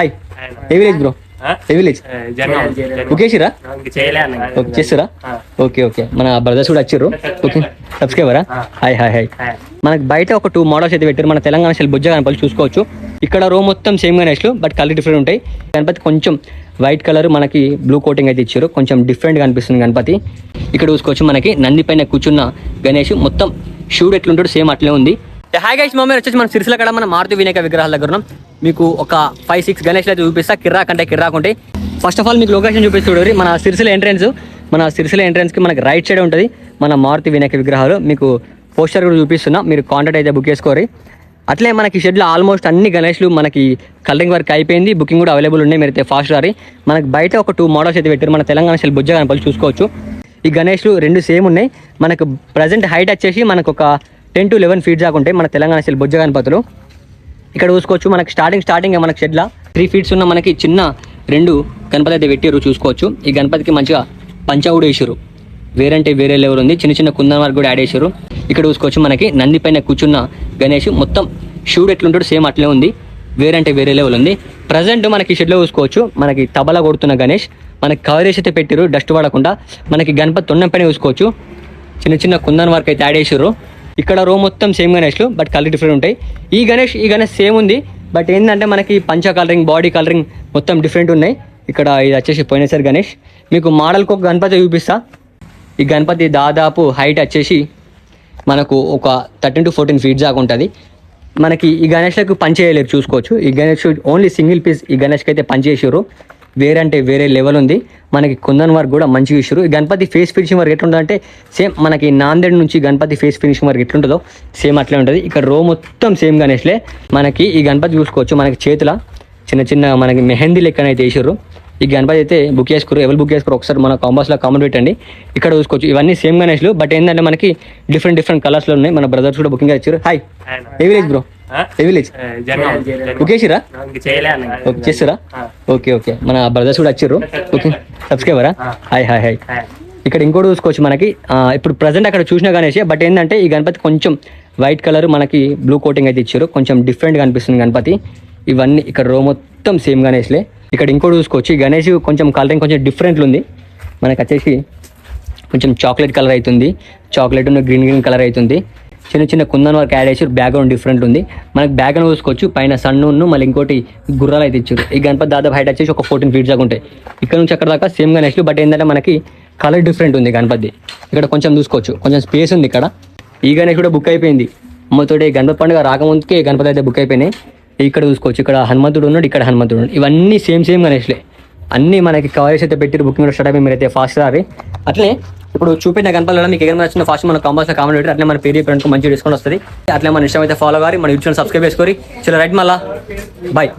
Hi ఏ village bro? ఏ village? బుకేసిరా చేస్తురా? ఓకే ఓకే, మన బ్రదర్స్ కూడా వచ్చారు. ఓకే, సబ్స్క్రైబరా? Hi hi hi. మనకి బయట ఒక 2 మోడల్స్ అయితే పెట్టారు. మన తెలంగాణ స్టైల్ బుజ్జ గణపతి చూసుకోవచ్చు. ఇక్కడ రో మొత్తం సేమ్ గణేష్లు, బట్ కలర్ డిఫరెంట్ ఉంటాయి. గణపతి కొంచెం వైట్ కలర్, మనకి బ్లూ కోటింగ్ అయితే ఇచ్చారు. కొంచెం డిఫరెంట్గా అనిపిస్తుంది గణపతి. ఇక్కడ చూసుకోవచ్చు మనకి నంది పైన కూర్చున్న గణేష్ మొత్తం షూడ్ ఎట్లుంటాడు సేమ్ అట్లే ఉంది. హాయ్ గైస్, మమ్మీ వచ్చేసి మన సిరిసిల్ల కాడ మన మారుతి వినాయక విగ్రహాల దగ్గర ఉన్నాం. మీకు ఒక 5-6 గణేష్లు అయితే చూపిస్తా. కిర్రాక్ ఉంటాయి. ఫస్ట్ ఆఫ్ ఆల్ మీకు లొకేషన్ చూపిస్తాడు. మన సిరిసిల్ల ఎంట్రెన్స్ కి మనకి రైట్ సైడ్ ఉంటుంది మన మారుతి వినాయక విగ్రహాలు. మీకు పోస్టర్ కూడా చూపిస్తున్నా, మీరు కాంటాక్ట్ అయితే బుక్ చేసుకోరు. అట్లే మనకి షెడ్లో ఆల్మోస్ట్ అన్ని గణేష్లు మనకి కలరింగ్ వర్క్ అయిపోయింది. బుకింగ్ కూడా అవైలబుల్ ఉన్నాయి, మీరైతే ఫాస్ట్ రారి. మనకి బయట ఒక 2 మోడల్స్ అయితే పెట్టారు. మన తెలంగాణ స్టైల్ బుజ్జ గణపతి చూసుకోవచ్చు. ఈ గణేష్లు 2 సేమ్ ఉన్నాయి. మనకు ప్రజెంట్ హైట్ వచ్చేసి మనకు ఒక 10 to 11 feet దాకా ఉంటాయి మన తెలంగాణ స్టైల్ బుజ్జ గణపతులు. ఇక్కడ చూసుకోవచ్చు మనకి స్టార్టింగ్ మనకి షెడ్లో 3 feet ఉన్న మనకి చిన్న 2 గణపతి అయితే పెట్టారు చూసుకోవచ్చు. ఈ గణపతికి మంచిగా పంచా కూడా వేసారు, వేరే లెవెల్ ఉంది. చిన్న కుందన వరకు కూడా యాడ్ చేశారు. ఇక్కడ చూసుకోవచ్చు మనకి నంది పైన కూర్చున్న గణేష్ మొత్తం షూడ్ ఎట్లుంటాడు సేమ్ అట్లే ఉంది, వేరే లెవెల్ ఉంది. ప్రజెంట్ మనకి షెడ్లో చూసుకోవచ్చు మనకి తబలా కొడుతున్న గణేష్. మనకి కవరేజ్ అయితే పెట్టారు డస్ట్ పడకుండా. మనకి గణపతి తొండం పైన చూసుకోవచ్చు చిన్న కుందన వరకు అయితే యాడ్ చేశారు. ఇక్కడ రో మొత్తం సేమ్ గణేష్లు, బట్ కలర్ డిఫరెంట్ ఉంటాయి. ఈ గణేష్ సేమ్ ఉంది, బట్ ఏంటంటే మనకి పంచా కలరింగ్, బాడీ కలరింగ్ మొత్తం డిఫరెంట్ ఉన్నాయి. ఇక్కడ ఇది వచ్చేసి పోయినసారి గణేష్. మీకు మోడల్కి ఒక గణపతి చూపిస్తా. ఈ గణపతి దాదాపు హైట్ వచ్చేసి మనకు ఒక 13 to 14 feet దాకా ఉంటుంది. మనకి ఈ గణేష్లకు పంచ్ చేయలేరు చూసుకోవచ్చు. ఈ గణేష్ ఓన్లీ సింగిల్ పీస్ ఈ గణేష్కి అయితే పంచ్ చేసారు. వేరే లెవెల్ ఉంది. మనకి కుందన్ వర్క్ కూడా మంచిగా ఇచ్చారు. ఈ గణపతి ఫేస్ ఫినిషింగ్ వర్క్ ఎట్లుంటుందంటే సేమ్ మనకి నాందేడ్ నుంచి గణపతి ఫేస్ ఫినిషింగ్ వర్క్ ఎట్లుంటుందో సేమ్ అట్లే ఉంటుంది. ఇక్కడ రో మొత్తం సేమ్ గణేష్లే. మనకి ఈ గణపతి చూసుకోవచ్చు మనకి చేతుల చిన్న మనకి మెహందీ లెక్కన అయితే వేసారు. ఈ గణపతి అయితే బుక్ చేసుకోరు. ఎవరు బుక్ చేసుకోరు ఒకసారి మన కాంబాస్లో కామెంట్ పెట్టండి. ఇక్కడ చూసుకోవచ్చు ఇవన్నీ సేమ్ గణేష్లు, బట్ ఏంటంటే మనకి డిఫరెంట్ కలర్స్లో ఉన్నాయి. మన బ్రదర్స్ కూడా బుకింగ్ ఇచ్చారు. హాయ్ ఏ విలేజ్ బ్రో? ఏ విలేజ్? బుకేసిరా? చేస్తురా? ఓకే, మన బ్రదర్స్ కూడా వచ్చారు. ఓకే, సబ్స్క్రైబరా? Hi hi hi. ఇక్కడ ఇంకోటి చూసుకోవచ్చు మనకి ఇప్పుడు ప్రజెంట్ అక్కడ చూసినా గణేష్, బట్ ఏంటంటే ఈ గణపతి కొంచెం వైట్ కలర్, మనకి బ్లూ కోటింగ్ అయితే ఇచ్చారు. కొంచెం డిఫరెంట్గా అనిపిస్తుంది గణపతి. ఇవన్నీ ఇక్కడ రో మొత్తం సేమ్ గణేష్లే. ఇక్కడ ఇంకోటి చూసుకోవచ్చు ఈ గణేష్ కొంచెం కలరింగ్ కొంచెం డిఫరెంట్లు ఉంది. మనకి వచ్చేసి కొంచెం చాక్లెట్ కలర్ అవుతుంది, చాక్లెట్ ఉన్న గ్రీన్ కలర్ అవుతుంది. చిన్న కుందన్ వరకు యాడ్ చేసి బ్యాక్గ్రౌండ్ డిఫరెంట్ ఉంది. మనకి బ్యాక్గ్రౌండ్ చూసుకోవచ్చు పైన సన్ను మళ్ళీ ఇంకోటి గుర్రాలు అయితే ఇచ్చారు. ఈ గణపతి దాదాపు హైట్ వచ్చేసి ఒక 14 feet దాకా ఉంటాయి. ఇక్కడ నుంచి అక్కడ దాకా సేమ్ గణేష్లు, బట్ ఏంటంటే మనకి కలర్ డిఫరెంట్ ఉంది గణపతి. ఇక్కడ కొంచెం చూసుకోవచ్చు కొంచెం స్పేస్ ఉంది. ఇక్కడ ఈ గణేష్ కూడా బుక్ అయిపోయింది. అమ్మతోటి గణపతి పండుగ రాకముందుకే గణపతి అయితే బుక్ అయిపోయినాయి. ఇక్కడ చూసుకోవచ్చు ఇక్కడ హనుమంతుడు ఉన్నాడు, ఇక్కడ హనుమంతుడు ఉన్నాడు. ఇవన్నీ సేమ్ గణేష్లే. అన్నీ మనకి కవరేజ్ అయితే పెట్టి బుకింగ్ కూడా స్టార్ట్ అయిపోయి, మీరైతే ఫాస్ట్ రారి. అట్లే ఇప్పుడు చూపించిన గణపతిలో మీకు ఎక్కడ వచ్చిన ఫాస్ట్ మన కాంబాస్లో కామెంట్ పెట్టి అట్లే మన పేరు చెప్పడానికి మంచి డిస్కౌంట్ వస్తుంది. అట్లే మన ఇష్టం అయితే ఫాలో కావాలి, మన యూట్యూబ్ సబ్స్క్రైబ్ చేసుకోరి. చలో రైట్, మళ్ళా బాయ్.